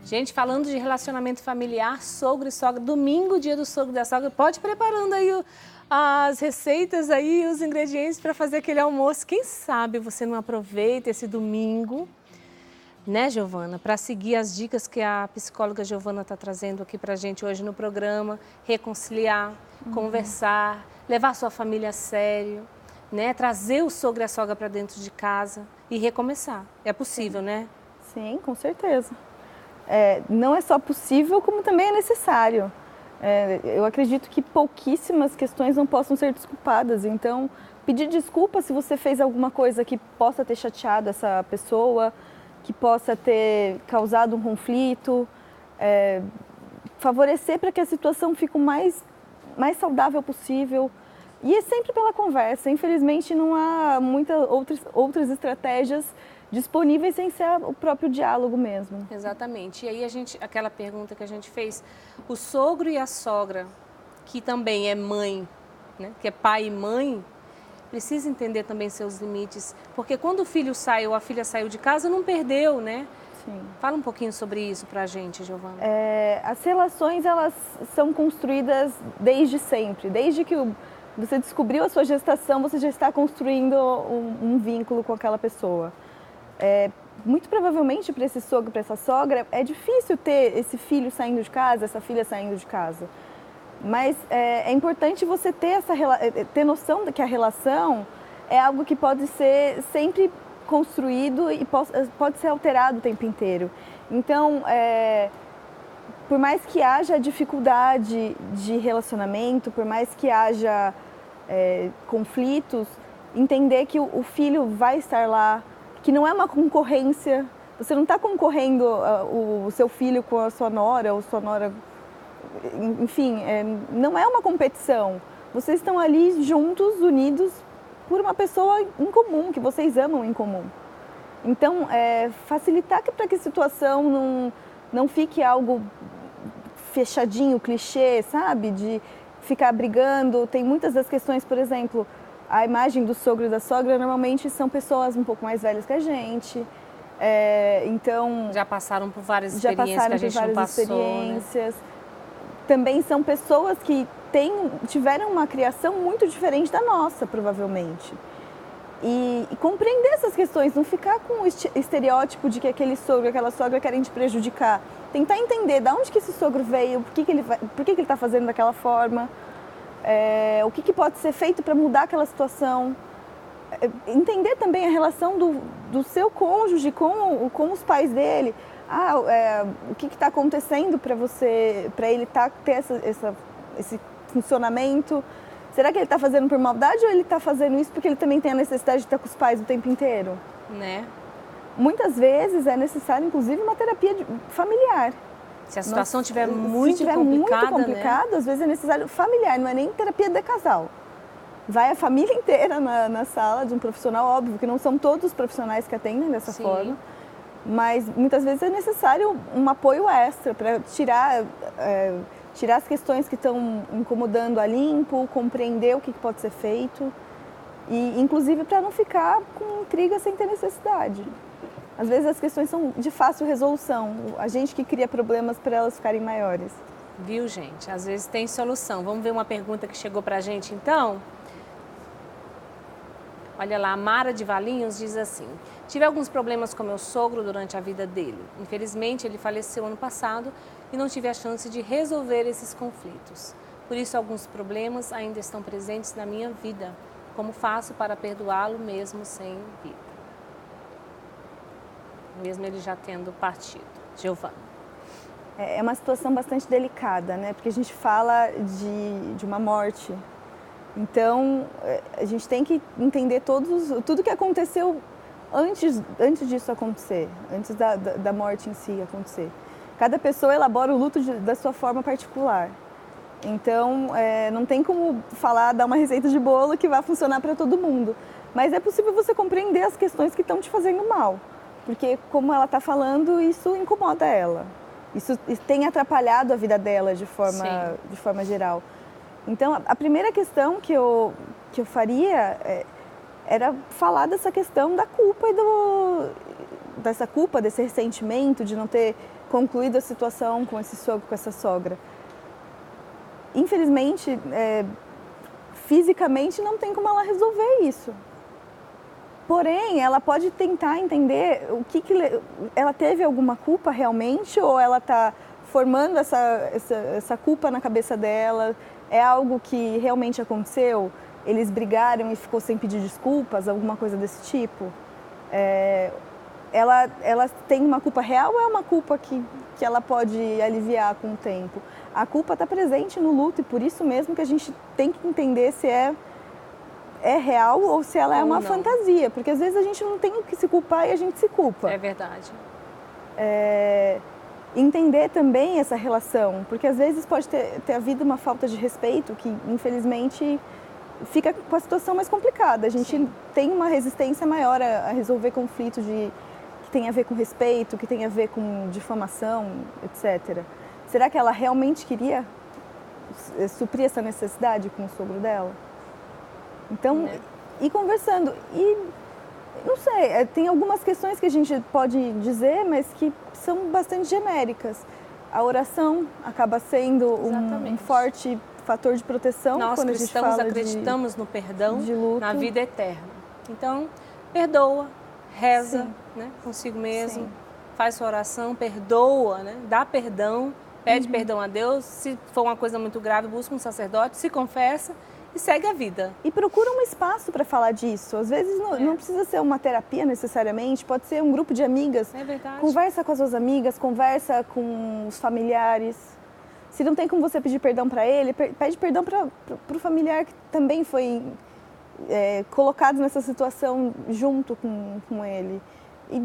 Gente, falando de relacionamento familiar, sogro e sogra, domingo, dia do sogro e da sogra, pode ir preparando aí as receitas aí, os ingredientes para fazer aquele almoço. Quem sabe você não aproveita esse domingo, né, Giovana, para seguir as dicas que a psicóloga Giovana está trazendo aqui para a gente hoje no programa, reconciliar, conversar, levar sua família a sério, né, trazer o sogro e a sogra para dentro de casa e recomeçar. É possível, né? Sim, com certeza. Não é só possível, como também é necessário. Eu acredito que pouquíssimas questões não possam ser desculpadas. Então, pedir desculpa se você fez alguma coisa que possa ter chateado essa pessoa, que possa ter causado um conflito, favorecer para que a situação fique o mais saudável possível. E é sempre pela conversa. Infelizmente, não há muitas outras estratégias disponíveis sem ser o próprio diálogo mesmo. Exatamente. E aí aquela pergunta que a gente fez, o sogro e a sogra, que também é mãe, né, que é pai e mãe, precisa entender também seus limites, porque quando o filho sai ou a filha saiu de casa, não perdeu, né? Sim. Fala um pouquinho sobre isso pra gente, Giovana. As relações, elas são construídas desde sempre, desde que você descobriu a sua gestação, você já está construindo um vínculo com aquela pessoa. Muito provavelmente para esse sogro, para essa sogra, é difícil ter esse filho saindo de casa, essa filha saindo de casa. Mas é importante você ter noção de que a relação é algo que pode ser sempre construído e pode ser alterado o tempo inteiro. Então, por mais que haja dificuldade de relacionamento, por mais que haja conflitos, entender que o filho vai estar lá, que não é uma concorrência, você não está concorrendo o seu filho com a sua nora ou sua nora, enfim, não é uma competição. Vocês estão ali juntos, unidos, por uma pessoa em comum, que vocês amam em comum. Então, facilitar para que a situação não fique algo fechadinho, clichê, sabe? De ficar brigando. Tem muitas das questões, por exemplo, a imagem do sogro e da sogra normalmente são pessoas um pouco mais velhas que a gente. Então, já passaram por várias experiências que a gente não passou, experiências. Né? Também são pessoas que tiveram uma criação muito diferente da nossa, provavelmente. E compreender essas questões, não ficar com o estereótipo de que aquele sogro e aquela sogra querem te prejudicar. Tentar entender de onde que esse sogro veio, por que ele está fazendo daquela forma. O que pode ser feito para mudar aquela situação. Entender também a relação do seu cônjuge com os pais dele. O que está acontecendo para ele ter esse funcionamento. Será que ele está fazendo por maldade ou ele está fazendo isso porque ele também tem a necessidade de estar com os pais o tempo inteiro? Né? Muitas vezes é necessário, inclusive, uma terapia familiar. Se a situação estiver muito complicada, né? Às vezes é necessário familiar, não é nem terapia de casal. Vai a família inteira na sala de um profissional, óbvio que não são todos os profissionais que atendem dessa forma, mas muitas vezes é necessário um apoio extra para tirar as questões que estão incomodando a limpo, compreender o que pode ser feito e, inclusive, para não ficar com intriga sem ter necessidade. Às vezes as questões são de fácil resolução, a gente que cria problemas para elas ficarem maiores. Viu, gente? Às vezes tem solução. Vamos ver uma pergunta que chegou para a gente, então? Olha lá, a Mara de Valinhos diz assim: tive alguns problemas com meu sogro durante a vida dele. Infelizmente, ele faleceu ano passado e não tive a chance de resolver esses conflitos. Por isso, alguns problemas ainda estão presentes na minha vida. Como faço para perdoá-lo mesmo sem vida? Mesmo ele já tendo partido. Giovana. É uma situação bastante delicada, né? Porque a gente fala de uma morte. Então, a gente tem que entender tudo que aconteceu antes disso acontecer, antes da morte em si acontecer. Cada pessoa elabora o luto da sua forma particular. Então, não tem como dar uma receita de bolo que vai funcionar para todo mundo. Mas é possível você compreender as questões que estão te fazendo mal. Porque, como ela está falando, isso incomoda ela. Isso tem atrapalhado a vida dela de forma geral. Então, a primeira questão que eu faria era falar dessa questão da culpa desse ressentimento de não ter concluído a situação com esse sogro, com essa sogra. Infelizmente, fisicamente não tem como ela resolver isso. Porém, ela pode tentar entender ela teve alguma culpa realmente ou ela está formando essa culpa na cabeça dela. É algo que realmente aconteceu? Eles brigaram e ficou sem pedir desculpas, alguma coisa desse tipo? Ela tem uma culpa real ou é uma culpa que ela pode aliviar com o tempo? A culpa está presente no luto e por isso mesmo que a gente tem que entender se é real ou se ela é uma fantasia. Porque às vezes a gente não tem o que se culpar e a gente se culpa. É verdade. Entender também essa relação, porque às vezes pode ter havido uma falta de respeito que infelizmente fica com a situação mais complicada. A gente tem uma resistência maior a resolver conflitos que tem a ver com respeito, que tem a ver com difamação, etc. Será que ela realmente queria suprir essa necessidade com o sogro dela? Então, ir conversando. E, não sei, tem algumas questões que a gente pode dizer, mas que são bastante genéricas. A oração acaba sendo um forte fator de proteção. Nós quando cristãos a gente fala acreditamos no perdão, de luto. na vida eterna. Então, perdoa, reza, né, consigo mesmo, faz sua oração, perdoa, né, dá perdão, pede perdão a Deus. Se for uma coisa muito grave, busca um sacerdote, se confessa e segue a vida. E procura um espaço para falar disso. Às vezes não precisa ser uma terapia necessariamente, pode ser um grupo de amigas. É verdade. Conversa com as suas amigas, conversa com os familiares. Se não tem como você pedir perdão para ele, pede perdão para o familiar que também foi colocado nessa situação junto com ele. E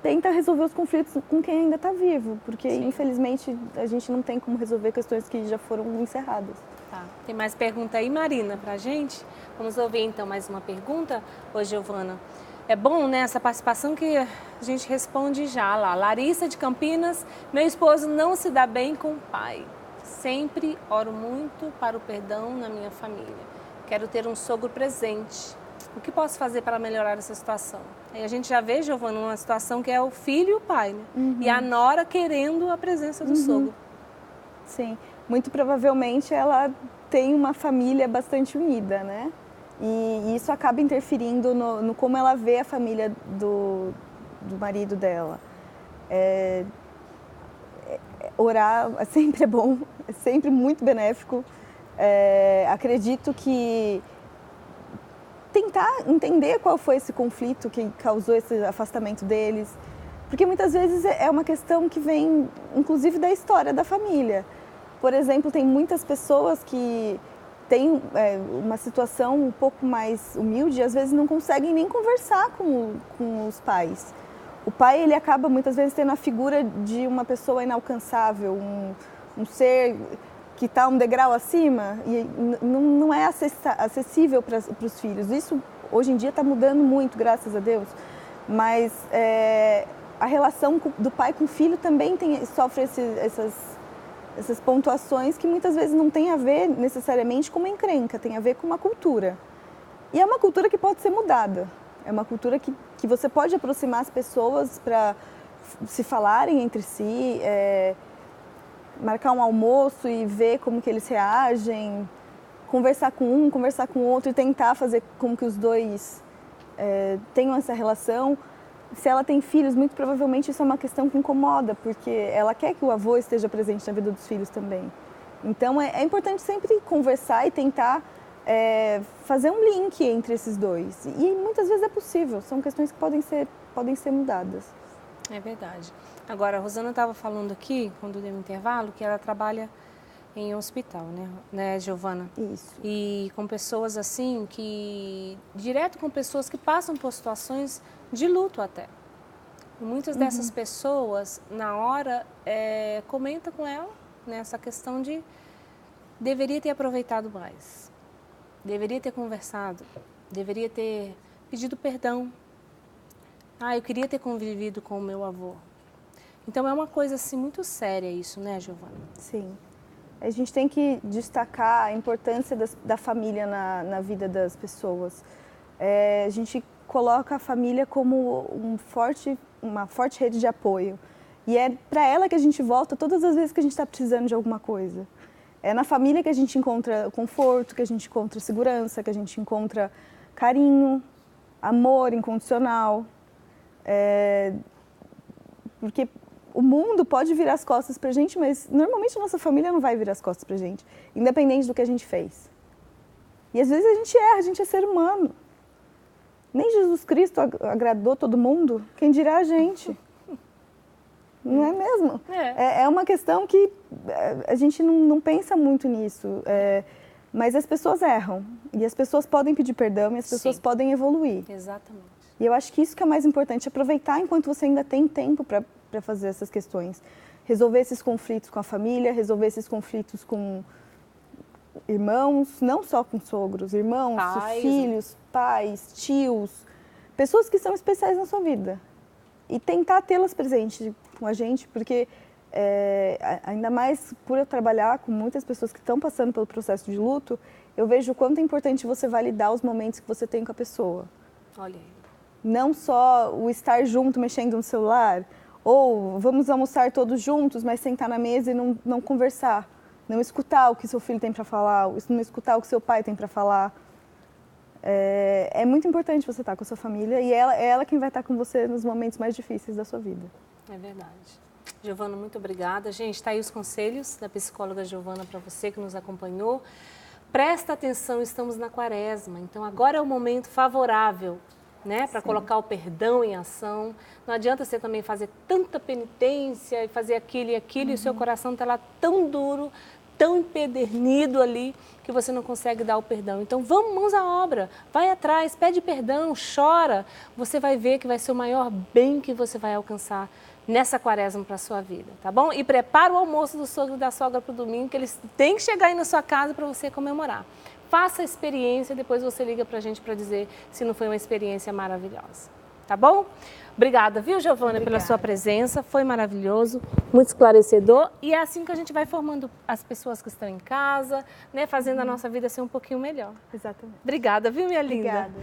tenta resolver os conflitos com quem ainda está vivo, porque infelizmente a gente não tem como resolver questões que já foram encerradas. Tá. Tem mais pergunta aí, Marina, pra gente? Vamos ouvir então mais uma pergunta. Ô, Giovana, é bom, né, essa participação que a gente responde já lá. Larissa de Campinas, meu esposo não se dá bem com o pai. Sempre oro muito para o perdão na minha família. Quero ter um sogro presente. O que posso fazer para melhorar essa situação? Aí a gente já vê, Giovana, uma situação que é o filho e o pai, né? E a nora querendo a presença do sogro. Sim, muito provavelmente ela tem uma família bastante unida, né? E isso acaba interferindo no como ela vê a família do marido dela. Orar sempre é bom, é sempre muito benéfico. Acredito que tentar entender qual foi esse conflito que causou esse afastamento deles, porque muitas vezes é uma questão que vem, inclusive, da história da família. Por exemplo, tem muitas pessoas que têm uma situação um pouco mais humilde e às vezes não conseguem nem conversar com os pais. O pai, ele acaba muitas vezes tendo a figura de uma pessoa inalcançável, um ser que está um degrau acima e não é acessível para os filhos. Isso, hoje em dia, está mudando muito, graças a Deus. Mas a relação do pai com o filho também sofre essas pontuações que muitas vezes não tem a ver necessariamente com uma encrenca, tem a ver com uma cultura. E é uma cultura que pode ser mudada. É uma cultura que você pode aproximar as pessoas para se falarem entre si, marcar um almoço e ver como que eles reagem, conversar com um, conversar com o outro e tentar fazer com que os dois tenham essa relação. Se ela tem filhos, muito provavelmente isso é uma questão que incomoda, porque ela quer que o avô esteja presente na vida dos filhos também. Então é importante sempre conversar e tentar fazer um link entre esses dois. E muitas vezes é possível, são questões que podem ser mudadas. É verdade. Agora, a Rosana estava falando aqui, quando deu um intervalo, que ela trabalha em um hospital, né, Giovana? Isso. E com pessoas assim, direto com pessoas que passam por situações de luto até. E muitas dessas pessoas, na hora, comenta com ela, né, essa questão de deveria ter aproveitado mais, deveria ter conversado, deveria ter pedido perdão. Eu queria ter convivido com o meu avô. Então é uma coisa assim muito séria isso, né, Giovana? Sim. A gente tem que destacar a importância da família na vida das pessoas. A gente coloca a família como uma forte rede de apoio. E é para ela que a gente volta todas as vezes que a gente está precisando de alguma coisa. É na família que a gente encontra conforto, que a gente encontra segurança, que a gente encontra carinho, amor incondicional. Porque o mundo pode virar as costas pra gente, mas normalmente a nossa família não vai virar as costas pra gente, independente do que a gente fez. E às vezes a gente erra, a gente é ser humano. Nem Jesus Cristo agradou todo mundo, quem dirá a gente. Não é mesmo? É uma questão que a gente não pensa muito nisso. Mas as pessoas erram. E as pessoas podem pedir perdão e as pessoas podem evoluir. Exatamente. E eu acho que isso que é mais importante, aproveitar enquanto você ainda tem tempo para fazer essas questões. Resolver esses conflitos com a família, resolver esses conflitos com irmãos, não só com sogros, irmãos, filhos, pais, tios, pessoas que são especiais na sua vida. E tentar tê-las presentes com a gente, porque ainda mais por eu trabalhar com muitas pessoas que estão passando pelo processo de luto, eu vejo o quanto é importante você validar os momentos que você tem com a pessoa. Olha aí. Não só o estar junto mexendo no celular, ou vamos almoçar todos juntos, mas sentar na mesa e não conversar. Não escutar o que seu filho tem para falar, não escutar o que seu pai tem para falar. É muito importante você estar com a sua família e é ela quem vai estar com você nos momentos mais difíceis da sua vida. É verdade. Giovana, muito obrigada. Gente, está aí os conselhos da psicóloga Giovana para você que nos acompanhou. Presta atenção, estamos na quaresma, então agora é o momento favorável, né, para colocar o perdão em ação. Não adianta você também fazer tanta penitência e fazer aquilo e aquilo, e o seu coração está lá tão duro, tão empedernido ali, que você não consegue dar o perdão. Então vamos, mãos à obra, vai atrás, pede perdão, chora. Você vai ver que vai ser o maior bem que você vai alcançar nessa quaresma para a sua vida, tá bom? E prepara o almoço do sogro e da sogra para o domingo, que eles têm que chegar aí na sua casa para você comemorar. Faça a experiência, depois você liga para a gente para dizer se não foi uma experiência maravilhosa, tá bom? Obrigada, viu, Giovana, pela sua presença, foi maravilhoso, muito esclarecedor, e é assim que a gente vai formando as pessoas que estão em casa, né, fazendo a nossa vida ser um pouquinho melhor. Exatamente. Obrigada, viu, minha linda? Obrigada.